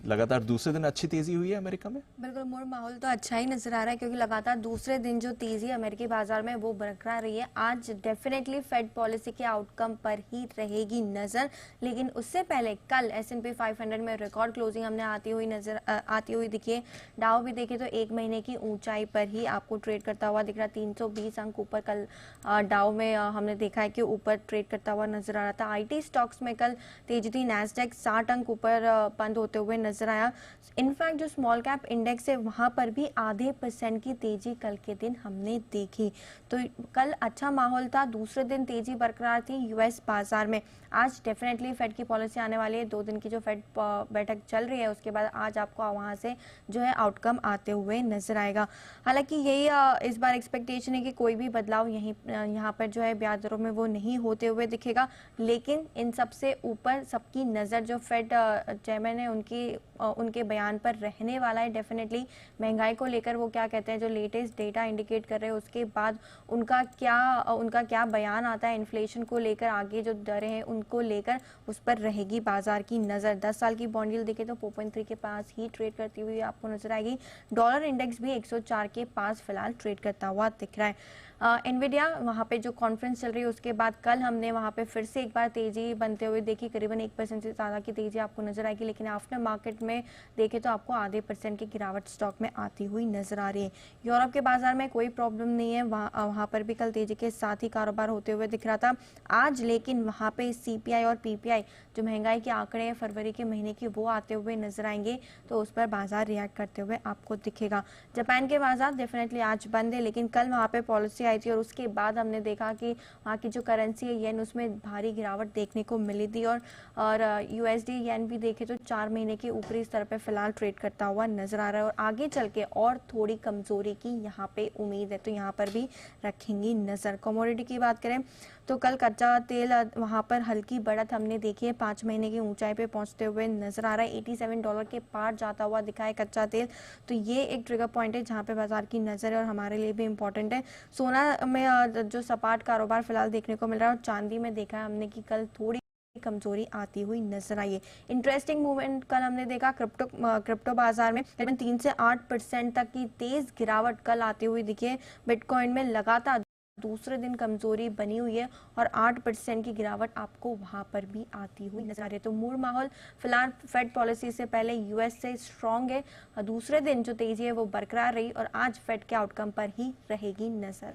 लगातार दूसरे दिन अच्छी तेजी हुई है अमेरिका में। बिल्कुल मूड माहौल तो अच्छा ही नजर आ रहा है, क्योंकि लगातार दूसरे दिन जो तेजी अमेरिकी बाजार में वो बरकरार रही है। आज डेफिनेटली फेड पॉलिसी के आउटकम पर ही रहेगी नजर, लेकिन उससे पहले कल S&P 500 में रिकॉर्ड क्लोजिंग हमने आती हुई दिखी है। डाउ भी देखे तो एक महीने की ऊंचाई पर ही आपको ट्रेड करता हुआ दिख रहा है। 320 अंक ऊपर कल डाउ में हमने देखा है कि ऊपर ट्रेड करता हुआ नजर आ रहा था। IT स्टॉक्स में कल तेजी थी। नैस्डैक 60 अंक ऊपर बंद होते हुए नजर आया। इनफैक्ट जो स्मॉल कैप इंडेक्स है वहां पर भी आधे % की तेजी कल के दिन हमने देखी। तो कल अच्छा माहौल था, दूसरे दिन तेजी बरकरार थी US बाजार में। आज डेफिनेटली फेड की पॉलिसी आने वाली है। 2 दिन की जो फेड बैठक चल रही है उसके बाद आज आपको वहां से जो है आउटकम आते हुए नजर आएगा। हालांकि यही इस बार एक्सपेक्टेशन है कि कोई भी बदलाव यहाँ पर जो है ब्याज दरों में वो नहीं होते हुए दिखेगा। लेकिन इन सबसे ऊपर सबकी नज़र जो फेड चेयरमैन है उनके बयान पर रहने वाला है। डेफिनेटली महंगाई को लेकर वो क्या कहते हैं, जो लेटेस्ट डेटा इंडिकेट कर रहे हैं उसके बाद उनका क्या बयान आता है इन्फ्लेशन को लेकर, आगे जो दरें हैं उनको लेकर, उस पर रहेगी बाजार की नज़र। 10 साल की बॉन्ड यील्ड देखें तो 4.3 के पास ही ट्रेड करती हुई आपको नजर आएगी। डॉलर इंडेक्स भी 104 के पास फिलहाल ट्रेड करता हुआ दिख रहा है। एनवीडिया वहाँ पे जो कॉन्फ्रेंस चल रही है उसके बाद कल हमने वहाँ पे फिर से एक बार तेजी बनते हुए देखी। करीबन 1% से ज़्यादा की तेजी आपको नजर आएगी, लेकिन आफ्टर मार्केट में देखें तो आपको आधे % की गिरावट स्टॉक में आती हुई नजर आ रही है। यूरोप के बाजार में कोई प्रॉब्लम नहीं है, वहाँ पर भी कल तेजी के साथ ही कारोबार होते हुए दिख रहा था आज। लेकिन वहाँ पे CPI और PPI जो महंगाई के आंकड़े हैं फरवरी के महीने की वो आते हुए नजर आएंगे, तो उस पर बाजार रिएक्ट करते हुए आपको दिखेगा। जापान के बाजार डेफिनेटली आज बंद है, लेकिन कल वहाँ पे पॉलिसी आई थी और उसके बाद हमने देखा कि वहाँ की जो करेंसी है येन उसमें भारी गिरावट देखने को मिली थी। और USD येन भी देखे तो 4 महीने के ऊपरी स्तर पे फिलहाल ट्रेड करता हुआ नजर आ रहा है और आगे चल के और थोड़ी कमजोरी की यहाँ पे उम्मीद है, तो यहाँ पर भी रखेंगी नजर। कमोडिटी की बात करें तो कल कच्चा तेल वहाँ पर हल्की बढ़त हमने देखी है, 5 महीने की ऊंचाई पे पहुंचते हुए नजर आ रहा है। $87 के पार जाता हुआ दिखा है कच्चा तेल, तो ये एक ट्रिगर पॉइंट है जहाँ पे बाजार की नजर है और हमारे लिए भी इंपॉर्टेंट है। सोना में जो सपाट कारोबार फिलहाल देखने को मिल रहा है और चांदी में देखा है हमने कि कल थोड़ी कमजोरी आती हुई नजर आई है। इंटरेस्टिंग मूवमेंट कल हमने देखा क्रिप्टो बाजार में करीबन 3 से 8% तक की तेज गिरावट कल आती हुई दिखी है। बिटकॉइन में लगातार दूसरे दिन कमजोरी बनी हुई है और 8% की गिरावट आपको वहां पर भी आती हुई नजर आ रही है। तो मूड माहौल फिलहाल फेड पॉलिसी से पहले US से स्ट्रांग है। दूसरे दिन जो तेजी है वो बरकरार रही और आज फेड के आउटकम पर ही रहेगी नजर।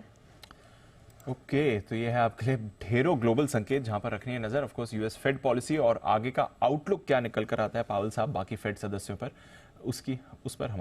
ओके, तो ये है आपके लिए ढेरों ग्लोबल संकेत जहां पर रखनी है नजर। Of course US fed policy और आगे का आउटलुक क्या निकल कर आता है पावल साहब बाकी फेड सदस्यों पर, उस पर हमारे